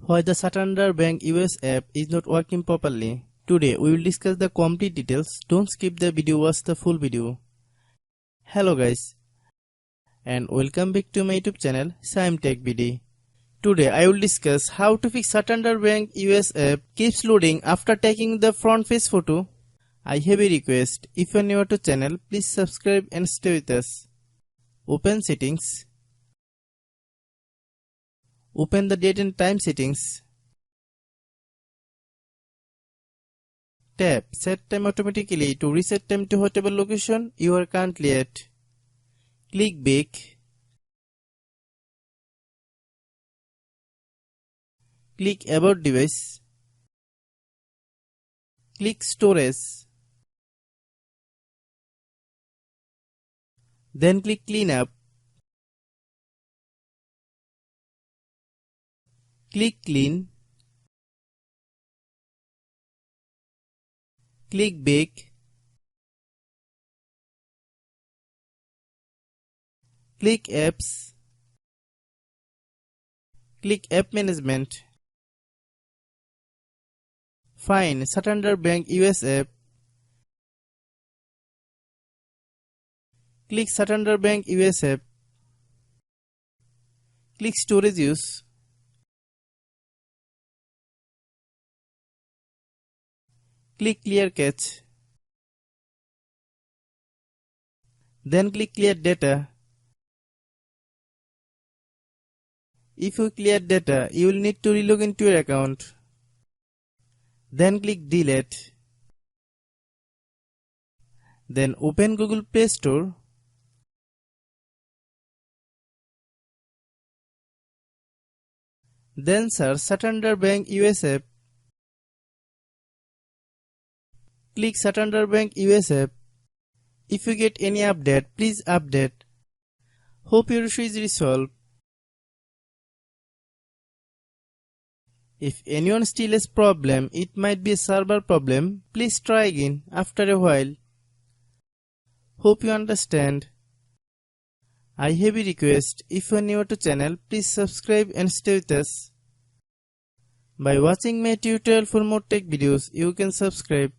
Why the Santander Bank US app is not working properly. Today we will discuss the complete details. Don't skip the video, watch the full video. Hello guys and welcome back to my YouTube channel Shaem Tech BD. Today I will discuss how to fix Santander Bank US app keeps loading after taking the front face photo. I have a request. If you are new to channel, please subscribe and stay with us. Open settings. Open the date and time settings. Tap set time automatically to reset time to whatever location you are currently at. Click back. Click about device. Click storage. Then click cleanup. Click clean. Click back. Click apps. Click app management. Find Santander Bank US app. Click Santander Bank US app. Click storage use. Click clear cache. Then click clear data. If you clear data, you will need to relog into your account. Then click delete. Then open Google Play Store. Then search Santander Bank US app. Click Santander Bank US app. If you get any update, please update. Hope your issue is resolved. If anyone still has problem, it might be a server problem. Please try again after a while. Hope you understand. I have a request. If you are new to channel, please subscribe and stay with us. By watching my tutorial for more tech videos, you can subscribe.